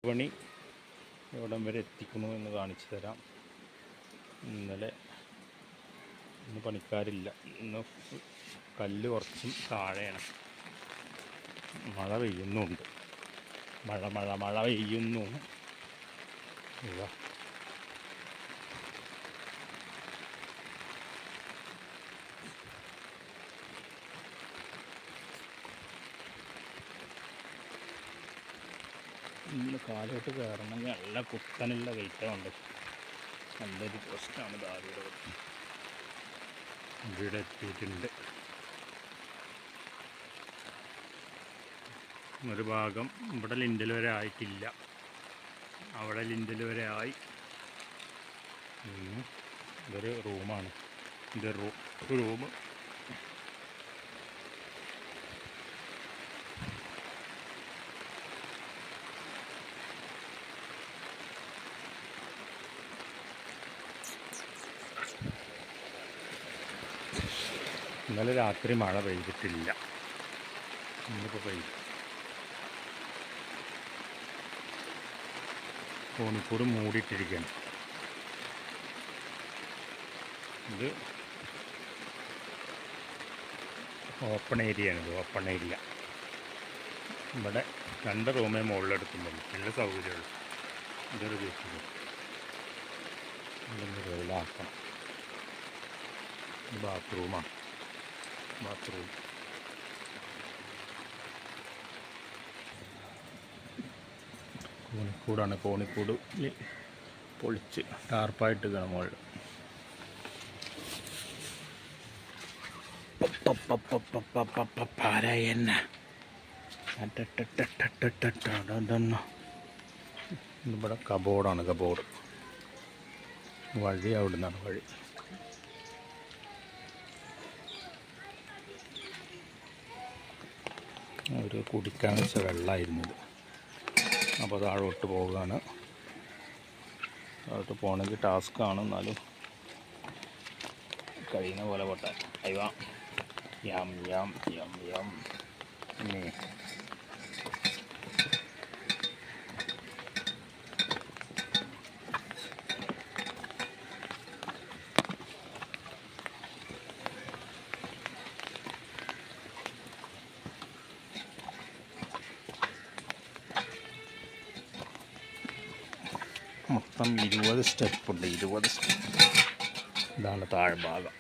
പണി എവിടം വരെ എത്തിക്കുന്നു എന്ന് കാണിച്ചു തരാം. ഇന്ന് പണിക്കാരില്ല. ഇന്ന് കല്ല് കുറച്ചും താഴെയാണ്. മഴ പെയ്യുന്നുണ്ട്. മഴ പെയ്യുന്നു. ഇതാ ഇന്ന് കാലോട്ട് കയറണമെങ്കിൽ നല്ല കുത്തനുള്ള കയറ്റമുണ്ട്. നല്ലൊരു പ്രശ്നമാണ്. ദാരിയുടെ ഇവിടെ എത്തിയിട്ടുണ്ട്. ഒരു ഭാഗം ഇവിടെ ലിൻഡൽ വരെ ആയിട്ടില്ല, അവിടെ ലിൻഡൽ വരെ ആയി. ഇതൊരു റൂമാണ്. ഇത് റൂം ഇന്നലെ രാത്രി മഴ പെയ്തിട്ടില്ല, ഇന്നിപ്പോൾ പെയ്തു. കോണിക്കൂട് മൂടിയിട്ടിരിക്കുകയാണ്. ഇത് ഓപ്പൺ ഏരിയയാണിത്, ഓപ്പൺ ഏരിയ. ഇവിടെ 2 റൂമേ മുകളിലെടുക്കുന്നുള്ളൂ, നല്ല സൗകര്യമുള്ളൂ. ഇതൊരു വീട്ടിൽ റെയിലാക്കണം. ബാത്റൂമാണ്. ബാത്റൂം കോണിക്കൂടാണ്. കോണിക്കൂട് പൊളിച്ച് ടാർപ്പായിട്ട് മുകളിൽ. ഇവിടെ കബോർഡാണ്. കബോർഡ് വഴി അവിടെ നിന്നാണ് വഴി. ഒരു കുടിക്കാൻ വെച്ച വെള്ളമായിരുന്നത്. അപ്പോൾ താഴോട്ട് പോവുകയാണ്. താഴോട്ട് പോകണമെങ്കിൽ ടാസ്ക്കാണ്, എന്നാലും കഴിയുന്ന പോലെ പോട്ടെ. അയ്യോ യാം യാം യാം യാം. മൊത്തം 20 സ്റ്റെപ്പുണ്ട്. 20 സ്റ്റെപ്പ്. ഇതാണ് താഴ്ഭാഗം.